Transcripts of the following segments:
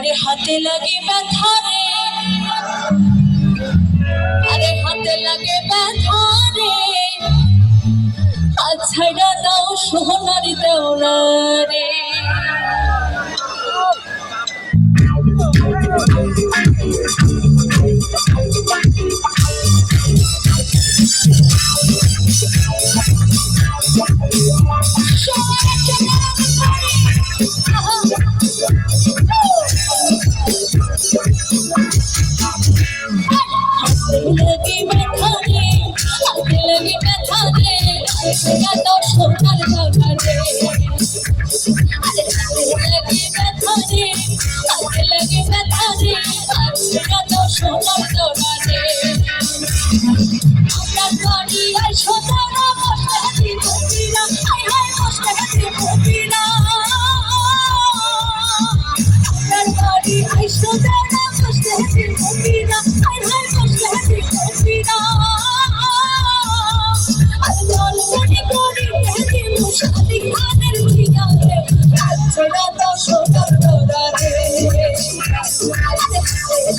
আরে হাতে লাগে ব্যথা রে, আরে হাতে লাগে ব্যথা রে, আছাড়া দাও সোনার দেওলা রে। लगी बैठा रे, आगे लगी बैठा रे, आगे तो सोनार देवला रे। अरे लगी बैठा रे, आगे लगी बैठा रे, आगे तो सोनार देवला रे। আমরা বাড়ি আই সোনারা বসে আছি ভূমিরা, আই হাই বসে আছি ভূমিরা। আমরা বাড়ি আই সোনারা বসে আছি ভূমিরা, আই হাই বসে আছি ভূমিরা। আর জল মনে করি দেখি মুশালি খানের ঠিকানে, আছড়া তো সোনার দেওলা রে।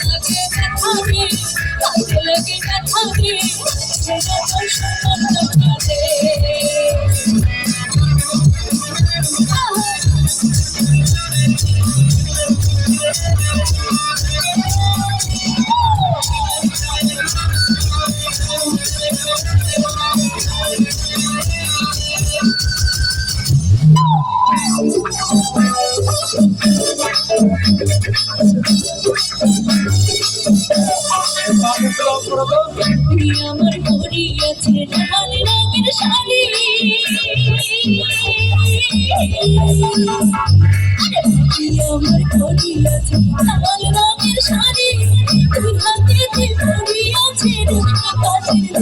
লাগে ব্যথা রে, লাগে লাগে ব্যথা রে, আছড়া তো সোনার দেওলা রে। আমার পরিয়াছে লাল রঙের শাড়ি, আমার পরিয়াছে লাল রঙের শাড়ি, দুই হাতে পরিয়াছে রুটি কাঠের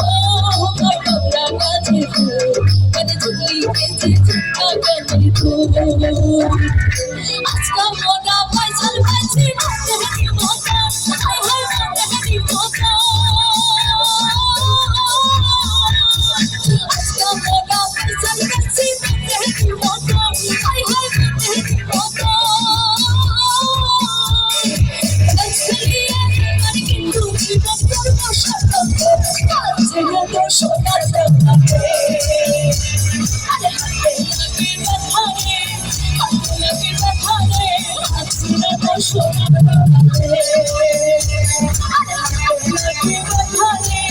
ও আমার ডোরা গাছের ফুল, মানে ঝুলিতেছে ঝুঁকা কাঠের ফুল। আজকা মোটা পয়সার পাইছি মনে মতো, আই হাই মনে মতো। আজকা মোটা পয়সার পাইছি মনে মতো, আই হাই মনে মতো। আজকালিয়া আমার কিন্তু জীবন করবো সাথে, আজকে তো সোনার দেওলা রে। আরে হাতে লাগে ব্যথা রে, হাতে লাগে ব্যথা রে, আছড়া তো সোনার দেওলা রে। আরে হাতে লাগে ব্যথা রে,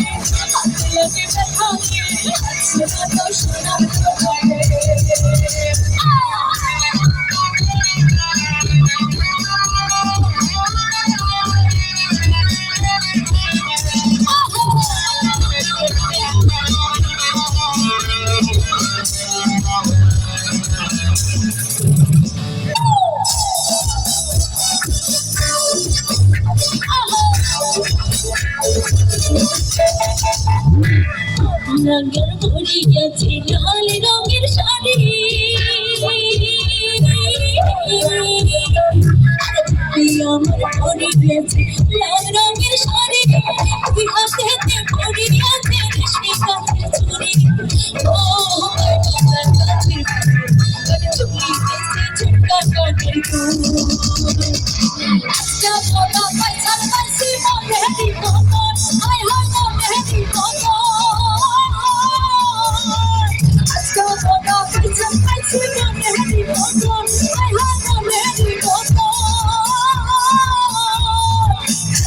হাতে লাগে ব্যথা রে, আছড়া তো সোনার দেওলা রে। নাগর পরিয়াছে লাল রঙের শাড়ি, আমার পরিয়াছে লাল রঙের শাড়ি, দুই হাতে পরিয়াছে রেশমি কাঠের চুড়ি। ও আমার ডোরা গাছের ফুল, মানে ঝুলিতেছে ঝুঁকা কাঠের ফুল। আজকা মোটা পয়সার পাইছি মনে মতো, আই হাই মনে মতো। আজকা মোটা পয়সার পাইছি মনে মতো, আই হাই মনে মতো।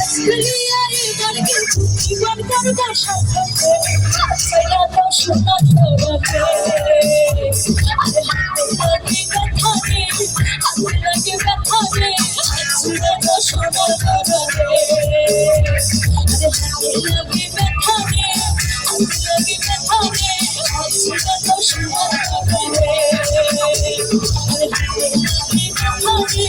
আজকালিয়া এবার কিন্তু জীবন করবো সাথে, আছড়া তো সোনার দেওলা রে। আরে হাতে লাগে ব্যথা রে, হাতে লাগে ব্যথা রে, আছড়া তো সোনার দেওলা রে। আরে হাতে লাগে ব্যথা রে, হাতে লাগে ব্যথা রে, আছড়া তো সোনার দেওলা রে। আরে হাতে লাগে ব্যথা রে,